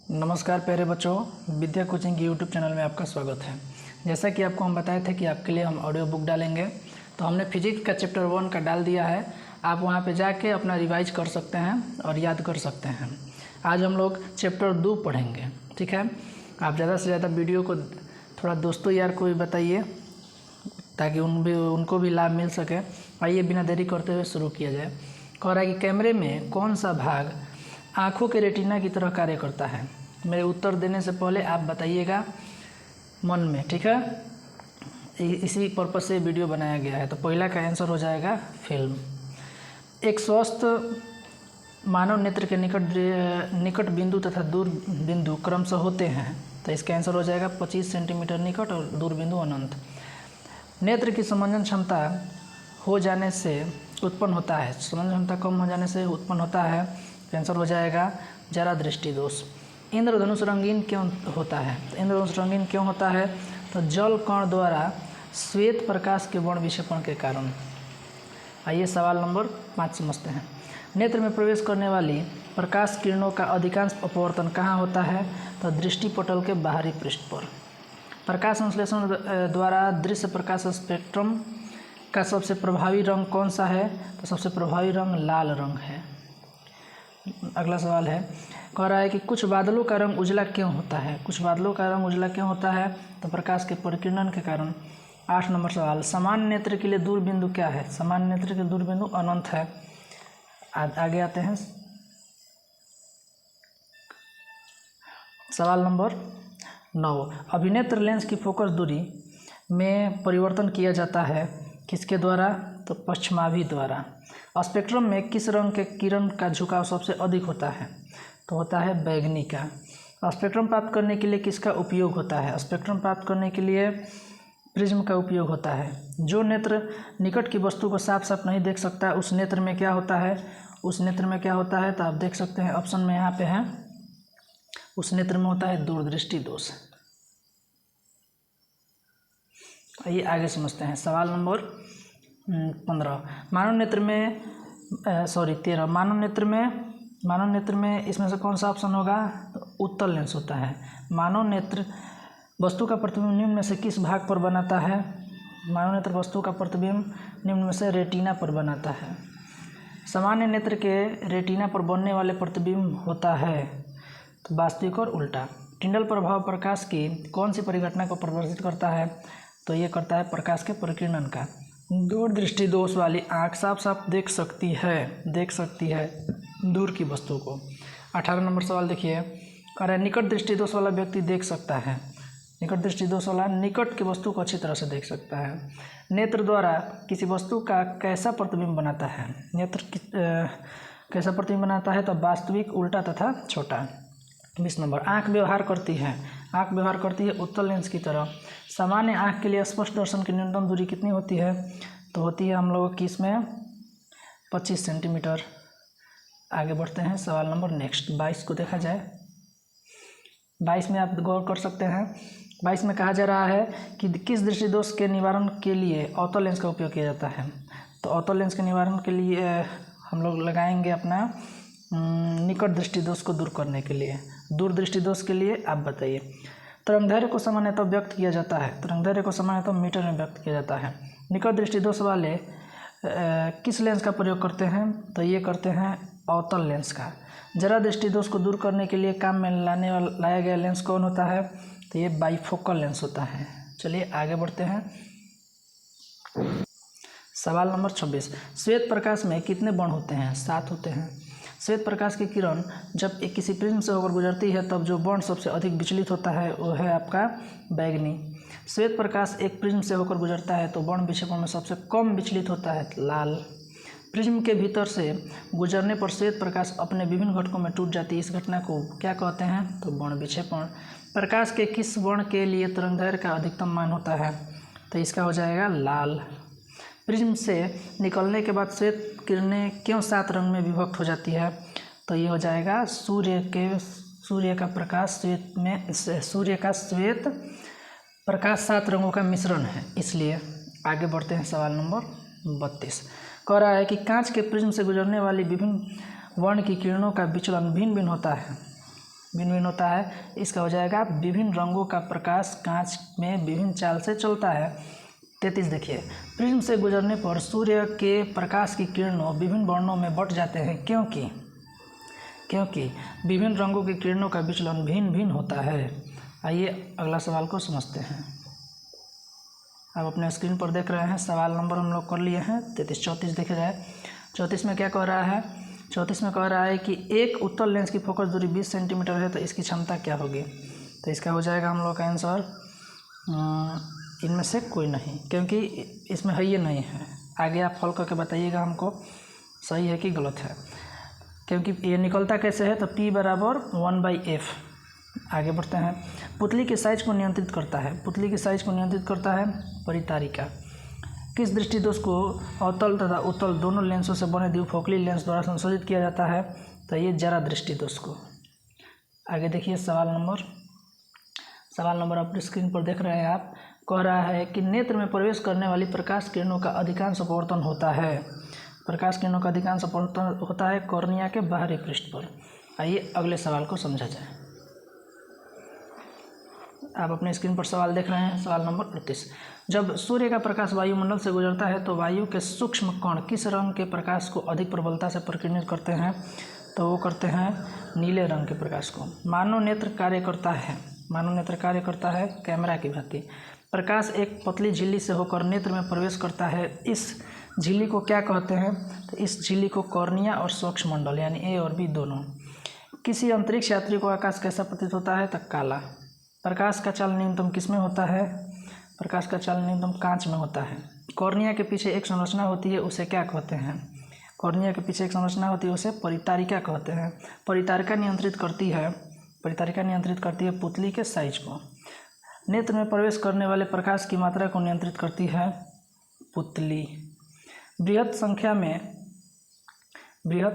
नमस्कार प्यारे बच्चों, विद्या कोचिंग की यूट्यूब चैनल में आपका स्वागत है। जैसा कि आपको हम बताए थे कि आपके लिए हम ऑडियो बुक डालेंगे, तो हमने फिजिक्स का चैप्टर 1 का डाल दिया है। आप वहां पे जाके अपना रिवाइज कर सकते हैं और याद कर सकते हैं। आज हम लोग चैप्टर 2 पढ़ेंगे, ठीक है। आप ज़्यादा से ज़्यादा वीडियो को थोड़ा दोस्तों यार को भी बताइए ताकि उनको भी लाभ मिल सके। आइए बिना देरी करते हुए शुरू किया जाए। कह रहा है कि कैमरे में कौन सा भाग आँखों के रेटिना की तरह कार्य करता है। मेरे उत्तर देने से पहले आप बताइएगा मन में, ठीक है। इसी पर्पज से वीडियो बनाया गया है। तो पहला का आंसर हो जाएगा फिल्म। एक स्वस्थ मानव नेत्र के निकट बिंदु तथा दूर बिंदु क्रमशः होते हैं। तो इसका आंसर हो जाएगा 25 सेंटीमीटर निकट और दूर बिंदु अनंत। नेत्र की समंजन क्षमता हो जाने से उत्पन्न होता है, समंजन क्षमता कम हो जाने से उत्पन्न होता है। आंसर हो जाएगा जरा दृष्टि दोष। इंद्रधनुष रंगीन क्यों होता है? तो इंद्रधनुष रंगीन क्यों होता है? तो जल कण द्वारा श्वेत प्रकाश के वर्ण विक्षेपण के कारण। आइए सवाल नंबर 5 समझते हैं। नेत्र में प्रवेश करने वाली प्रकाश किरणों का अधिकांश अपवर्तन कहाँ होता है? तो दृष्टिपटल के बाहरी पृष्ठ पर। प्रकाश संश्लेषण द्वारा दृश्य प्रकाश स्पेक्ट्रम का सबसे प्रभावी रंग कौन सा है? तो सबसे प्रभावी रंग लाल रंग है। अगला सवाल है, कह रहा है कि कुछ बादलों का रंग उजला क्यों होता है? कुछ बादलों का रंग उजला क्यों होता है? तो प्रकाश के परिकिरण के कारण। 8 नंबर सवाल, सामान्य नेत्र के लिए दूर बिंदु क्या है? सामान्य नेत्र के दूर बिंदु अनंत है। आगे आते हैं सवाल नंबर 9। अभिनेत्र लेंस की फोकस दूरी में परिवर्तन किया जाता है किसके द्वारा? तो पश्चिमाभि द्वारा। स्पेक्ट्रम में किस रंग के किरण का झुकाव सबसे अधिक होता है? तो होता है बैंगनी का। स्पेक्ट्रम प्राप्त करने के लिए किसका उपयोग होता है? स्पेक्ट्रम प्राप्त करने के लिए प्रिज्म का उपयोग होता है। जो नेत्र निकट की वस्तु को साफ साफ नहीं देख सकता उस नेत्र में क्या होता है? उस नेत्र में क्या होता है? तो आप देख सकते हैं ऑप्शन में यहाँ पे है, उस नेत्र में होता है दूरदृष्टि दोष। आइए आगे समझते हैं। सवाल नंबर 15। मानव नेत्र में 13 मानव नेत्र में इसमें से कौन सा ऑप्शन होगा? तो उत्तल लेंस होता है। मानव नेत्र वस्तु का प्रतिबिंब निम्न में से किस भाग पर बनाता है? मानव नेत्र वस्तु का प्रतिबिंब निम्न में से रेटिना पर बनाता है। सामान्य नेत्र के रेटिना पर बनने वाले प्रतिबिंब होता है तो वास्तविक और उल्टा। टिंडल प्रभाव प्रकाश की कौन सी परिघटना को प्रदर्शित करता है? तो ये करता है प्रकाश के परिकिरण का। दूरदृष्टि दोष वाली आँख साफ साफ देख सकती है दूर की वस्तु को। 18 नंबर सवाल देखिए, अरे निकट दृष्टि दोष वाला व्यक्ति देख सकता है। निकट दृष्टि दोष वाला निकट की वस्तु को अच्छी तरह से देख सकता है। नेत्र द्वारा किसी वस्तु का कैसा प्रतिबिंब बनाता है? नेत्र कैसा प्रतिबिंब बनाता है? तो वास्तविक, उल्टा तथा छोटा। 20 नंबर, आँख व्यवहार करती है उत्तल लेंस की तरह। सामान्य आँख के लिए स्पष्ट दर्शन की न्यूनतम दूरी कितनी होती है? तो होती है हम लोगों की इसमें 25 सेंटीमीटर। आगे बढ़ते हैं सवाल नंबर नेक्स्ट 22 को देखा जाए। 22 में आप गौर कर सकते हैं। 22 में कहा जा रहा है कि किस दृष्टि दोष के निवारण के लिए अवतल लेंस का उपयोग किया जाता है? तो अवतल लेंस के निवारण के लिए हम लोग लगाएंगे अपना निकट दृष्टि दोष को दूर करने के लिए। दूर दृष्टि दोष के लिए आप बताइए। तरंगदैर्घ्य को सामान्यतः व्यक्त किया जाता है, तरंगदैर्घ्य को सामान्यतः मीटर में व्यक्त किया जाता है। निकट दृष्टि दोष वाले किस लेंस का प्रयोग करते हैं? तो ये करते हैं अवतल लेंस का। जरा दृष्टि दोष को दूर करने के लिए काम में लाया गया लेंस कौन होता है? तो ये बाइफोकल लेंस होता है। चलिए आगे बढ़ते हैं। सवाल नंबर 26। श्वेत प्रकाश में कितने वर्ण होते हैं? 7 होते हैं। श्वेत प्रकाश की किरण जब एक किसी प्रिज्म से होकर गुजरती है तब जो वर्ण सबसे अधिक विचलित होता है वो है आपका बैंगनी। श्वेत प्रकाश एक प्रिज्म से होकर गुजरता है तो वर्ण विक्षेपण में सबसे कम विचलित होता है लाल। प्रिज्म के भीतर से गुजरने पर श्वेत प्रकाश अपने विभिन्न घटकों में टूट जाती है। इस घटना को क्या कहते हैं? तो वर्ण विक्षेपण। प्रकाश के किस वर्ण के लिए तरंगदैर्घ्य का अधिकतम मान होता है? तो इसका हो जाएगा लाल। प्रिज्म से निकलने के बाद श्वेत किरणें क्यों 7 रंग में विभक्त हो जाती है? तो ये हो जाएगा सूर्य का प्रकाश श्वेत में सूर्य का श्वेत प्रकाश 7 रंगों का मिश्रण है, इसलिए। आगे बढ़ते हैं सवाल नंबर 32। कह रहा है कि कांच के प्रिज्म से गुजरने वाली विभिन्न वर्ण की किरणों का विचलन भिन्न भिन्न होता है। भिन्न भिन्न होता है। इसका हो जाएगा विभिन्न रंगों का प्रकाश कांच में विभिन्न चाल से चलता है। 33 देखिए, प्रिज्म से गुजरने पर सूर्य के प्रकाश की किरणों विभिन्न वर्णों में बंट जाते हैं क्योंकि विभिन्न रंगों की किरणों का विचलन भिन्न भिन्न होता है। आइए अगला सवाल को समझते हैं। आप अपने स्क्रीन पर देख रहे हैं, सवाल नंबर हम लोग कर लिए हैं 33। 34 देखा जाए, 34 में क्या कह रहा है? 34 में कह रहा है कि एक उत्तल लेंस की फोकस दूरी 20 सेंटीमीटर है तो इसकी क्षमता क्या होगी? तो इसका हो जाएगा हम लोग का आंसर इनमें से कोई नहीं, क्योंकि इसमें है ये नहीं है। आगे आप फॉलो करके बताइएगा हमको सही है कि गलत है, क्योंकि ये निकलता कैसे है? तो P बराबर 1/f। आगे बढ़ते हैं। पुतली के साइज को नियंत्रित करता है परितारिका। किस दृष्टिदोष को अवतल तथा उत्तल दोनों लेंसों से बने द्विफोकली लेंस द्वारा संशोधित किया जाता है? तो ये जरा दृष्टिदोष को। आगे देखिए सवाल नंबर अपनी स्क्रीन पर देख रहे हैं आप। कह रहा है कि नेत्र में प्रवेश करने वाली प्रकाश किरणों का अधिकांश अपवर्तन होता है। प्रकाश किरणों का अधिकांश अपवर्तन होता है कॉर्निया के बाहरी पृष्ठ पर। आइए अगले सवाल को समझा जाए। आप अपने स्क्रीन पर सवाल देख रहे हैं, सवाल नंबर 38। जब सूर्य का प्रकाश वायुमंडल से गुजरता है तो वायु के सूक्ष्म कण किस रंग के प्रकाश को अधिक प्रबलता से प्रकीर्णित करते हैं? तो वो करते हैं नीले रंग के प्रकाश को। मानव नेत्र कार्य करता है कैमरा की भांति। प्रकाश एक पतली झिल्ली से होकर नेत्र में प्रवेश करता है। इस झिल्ली को क्या कहते हैं? तो इस झिल्ली को कॉर्निया और स्वच्छमंडल यानी ए और बी दोनों। किसी अंतरिक्ष यात्री को आकाश कैसा प्रतीत होता है? तो काला। प्रकाश का चाल न्यूनतम किस में होता है? प्रकाश का चाल न्यूनतम कांच में होता है। कॉर्निया के पीछे एक संरचना होती है, उसे क्या कहते हैं? कॉर्निया के पीछे एक संरचना होती है, उसे परितारिका कहते हैं। परितारिका नियंत्रित करती है पुतली के साइज को। नेत्र में प्रवेश करने वाले प्रकाश की मात्रा को नियंत्रित करती है पुतली। बृहत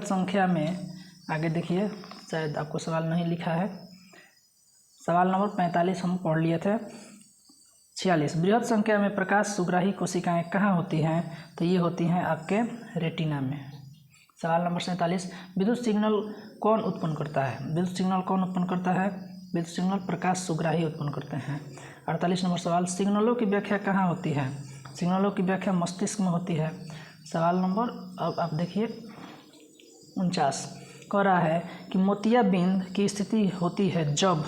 संख्या में आगे देखिए, शायद आपको सवाल नहीं लिखा है। सवाल नंबर 45 हम पढ़ लिए थे। 46, बृहत संख्या में प्रकाश सुग्राही कोशिकाएं कहाँ होती हैं? तो ये होती हैं आपके रेटिना में। सवाल नंबर 47, विद्युत सिग्नल कौन उत्पन्न करता है? विद्युत सिग्नल प्रकाश सुग्राही उत्पन्न करते हैं। 48 नंबर सवाल, सिग्नलों की व्याख्या कहाँ होती है? सिग्नलों की व्याख्या मस्तिष्क में होती है। सवाल नंबर अब आप देखिए 49 कह रहा है कि मोतियाबिंद की स्थिति होती है जब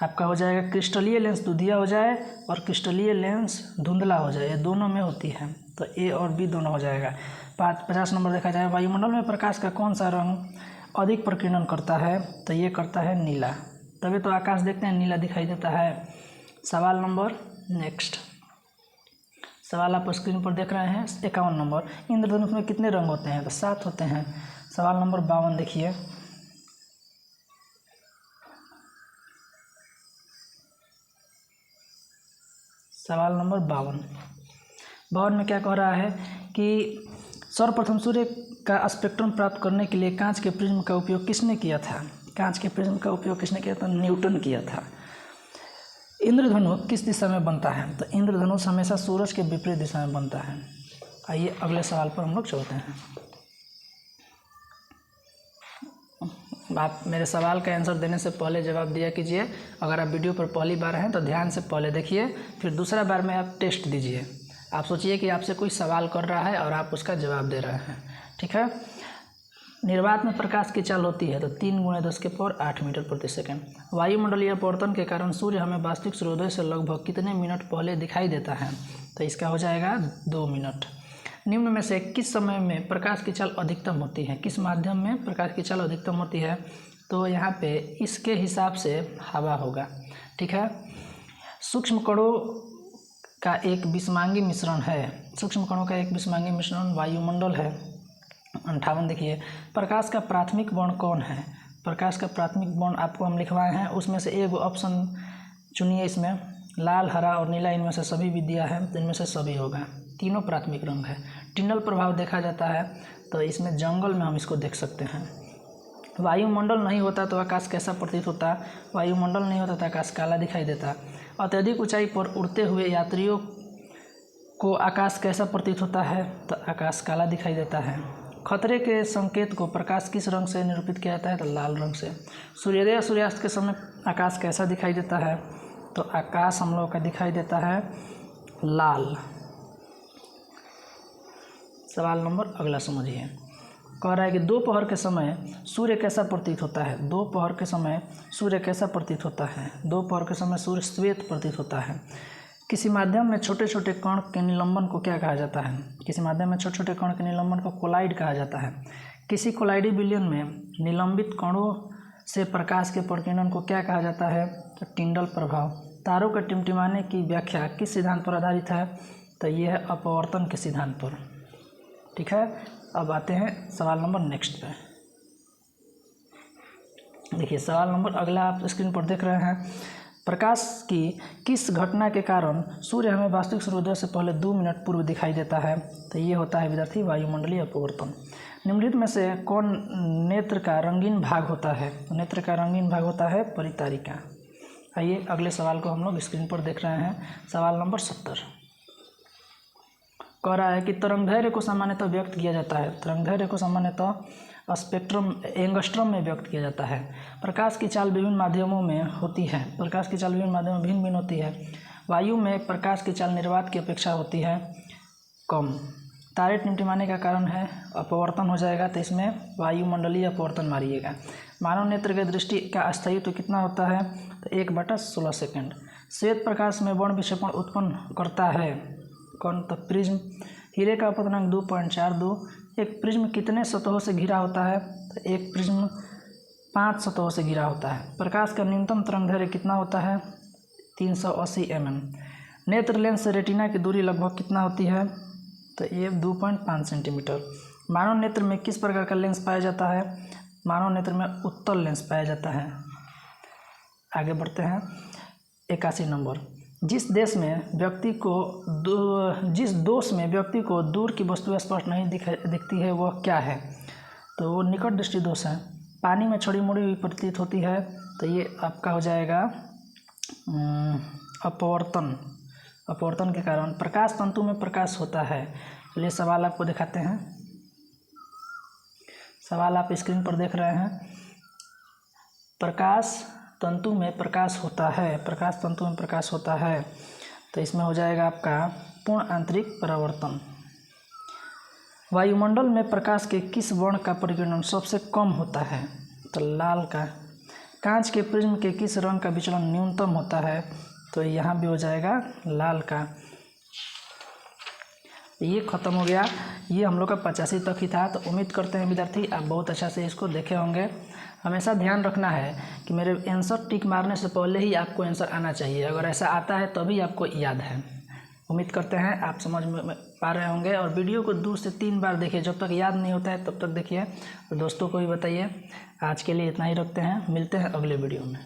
आपका हो जाएगा क्रिस्टलीय लेंस दुधिया हो जाए और क्रिस्टलीय लेंस धुंधला हो जाए, ये दोनों में होती है। तो ए और बी दोनों हो जाएगा। 50 नंबर देखा जाए, वायुमंडल में प्रकाश का कौन सा रंग अधिक प्रकीर्णन करता है? तो ये करता है नीला। तभी तो आकाश देखते हैं नीला दिखाई देता है। सवाल नंबर नेक्स्ट सवाल आप स्क्रीन पर देख रहे हैं। 51 नंबर, इंद्रधनुष में कितने रंग होते हैं? तो 7 होते हैं। सवाल नंबर 52 देखिए। सवाल नंबर 52 में क्या कह रहा है कि सर्वप्रथम सूर्य का स्पेक्ट्रम प्राप्त करने के लिए कांच के प्रिज्म का उपयोग किसने किया था? तो न्यूटन किया था। इंद्रधनुष किस दिशा में बनता है? तो इंद्रधनुष हमेशा सूरज के विपरीत दिशा में बनता है। आइए अगले सवाल पर हम लोग चलते हैं। आप मेरे सवाल का आंसर देने से पहले जवाब दिया कीजिए। अगर आप वीडियो पर पहली बार हैं तो ध्यान से पहले देखिए, फिर दूसरा बार में आप टेस्ट दीजिए। आप सोचिए कि आपसे कोई सवाल कर रहा है और आप उसका जवाब दे रहे हैं, ठीक है। निर्वात में प्रकाश की चाल होती है तो 3 × 10⁸ मीटर प्रति सेकंड। वायुमंडलीय अपवर्तन के कारण सूर्य हमें वास्तविक सूर्योदय से लगभग कितने मिनट पहले दिखाई देता है? तो इसका हो जाएगा 2 मिनट। निम्न में से किस समय में प्रकाश की चाल अधिकतम होती है? किस माध्यम में प्रकाश की चाल अधिकतम होती है? तो यहाँ पे इसके हिसाब से हवा होगा, ठीक है। सूक्ष्म कणों का एक विषमांगी मिश्रण वायुमंडल है। 58 देखिए, प्रकाश का प्राथमिक वर्ण कौन है? प्रकाश का प्राथमिक वर्ण आपको हम लिखवाए हैं, उसमें से एक ऑप्शन चुनिए। इसमें लाल, हरा और नीला, इनमें से सभी भी दिया है, इनमें से सभी होगा। तीनों प्राथमिक रंग है। टिनल प्रभाव देखा जाता है तो इसमें जंगल में हम इसको देख सकते हैं। वायुमंडल नहीं होता तो आकाश कैसा प्रतीत होता? वायुमंडल नहीं होता तो आकाश काला दिखाई देता। अत्यधिक ऊंचाई पर उड़ते हुए यात्रियों को आकाश कैसा प्रतीत होता है? तो आकाश काला दिखाई देता है। खतरे के संकेत को प्रकाश किस रंग से निरूपित किया जाता है? तो लाल रंग से। सूर्योदय और सूर्यास्त के समय आकाश कैसा दिखाई देता है? तो आकाश हम लोग का दिखाई देता है लाल। सवाल नंबर अगला समझिए। कह रहा है कि दोपहर के समय सूर्य कैसा प्रतीत होता है? दोपहर के समय सूर्य कैसा प्रतीत होता है? दोपहर के समय सूर्य श्वेत प्रतीत होता है। किसी माध्यम में छोटे छोटे कण के निलंबन को क्या कहा जाता है? किसी माध्यम में छोटे छोटे कण के निलंबन को कोलाइड कहा जाता है। किसी कोलाइडी विलयन में निलंबित कणों से प्रकाश के प्रकीर्णन को क्या कहा जाता है? तो टिंडल प्रभाव। तारों के टिमटिमाने की व्याख्या किस सिद्धांत पर आधारित है? तो यह है अपवर्तन के सिद्धांत पर। ठीक है, अब आते हैं सवाल नंबर नेक्स्ट पे। देखिए सवाल नंबर अगला आप स्क्रीन पर देख रहे हैं। प्रकाश की किस घटना के कारण सूर्य हमें वास्तविक सूर्योदय से पहले 2 मिनट पूर्व दिखाई देता है? तो ये होता है विद्यार्थी वायुमंडलीय अपवर्तन। निम्नलिखित में से कौन नेत्र का रंगीन भाग होता है? नेत्र का रंगीन भाग होता है परितारिका। आइए अगले सवाल को हम लोग स्क्रीन पर देख रहे हैं। सवाल नंबर 70 कह रहा है कि तरंगदैर्घ्य को सामान्यतः व्यक्त किया जाता है। तरंगदैर्घ्य को सामान्यतः स्पेक्ट्रम एंगस्ट्रम में व्यक्त किया जाता है। प्रकाश की चाल विभिन्न माध्यमों में होती है। प्रकाश की चाल विभिन्न माध्यमों में भिन्न भिन्न होती है। वायु में प्रकाश की चाल निर्वात की अपेक्षा होती है कम। तारे टिमटिमाने का कारण है अपवर्तन हो जाएगा, तो इसमें वायुमंडलीय अपवर्तन मारिएगा। मानव नेत्र के दृष्टि का अस्थायित्व कितना होता है? तो 1/16 सेकेंड। श्वेत प्रकाश में वर्ण विक्षेपण उत्पन्न करता है कौन? तो प्रिज्म। हीरे का अपवर्तनांक 2.42। एक प्रिज्म कितने सतहों से घिरा होता है? तो एक प्रिज्म 5 सतहों से घिरा होता है। प्रकाश का न्यूनतम तरंगदैर्घ्य कितना होता है? 380 mm। नेत्र लेंस से रेटिना की दूरी लगभग कितना होती है? तो ये 2.5 सेंटीमीटर। मानव नेत्र में किस प्रकार का लेंस पाया जाता है? मानव नेत्र में उत्तल लेंस पाया जाता है। आगे बढ़ते हैं 81 नंबर। जिस दोष में व्यक्ति को दूर की वस्तु स्पष्ट नहीं दिखती है वह क्या है? तो वो निकट दृष्टि दोष है। पानी में छड़ी मुड़ी हुई प्रतीत होती है, तो ये आपका हो जाएगा अपवर्तन। अपवर्तन के कारण प्रकाश तंतु में प्रकाश होता है। चलिए सवाल आपको दिखाते हैं। सवाल आप स्क्रीन पर देख रहे हैं। प्रकाश तंतु में प्रकाश होता है। प्रकाश तंतु में प्रकाश होता है, तो इसमें हो जाएगा आपका पूर्ण आंतरिक परावर्तन। वायुमंडल में प्रकाश के किस वर्ण का परिकीर्णन सबसे कम होता है? तो लाल का। कांच के प्रिज्म के किस रंग का विचलन न्यूनतम होता है? तो यहाँ भी हो जाएगा लाल का। ये खत्म हो गया। ये हम लोग का 85 तक ही था। तो उम्मीद करते हैं विद्यार्थी आप बहुत अच्छा से इसको देखे होंगे। हमेशा ध्यान रखना है कि मेरे आंसर टिक मारने से पहले ही आपको आंसर आना चाहिए। अगर ऐसा आता है तभी आपको याद है। उम्मीद करते हैं आप समझ में पा रहे होंगे। और वीडियो को 2 से 3 बार देखिए, जब तक याद नहीं होता है तब तक देखिए। और दोस्तों को भी बताइए। आज के लिए इतना ही रखते हैं, मिलते हैं अगले वीडियो में।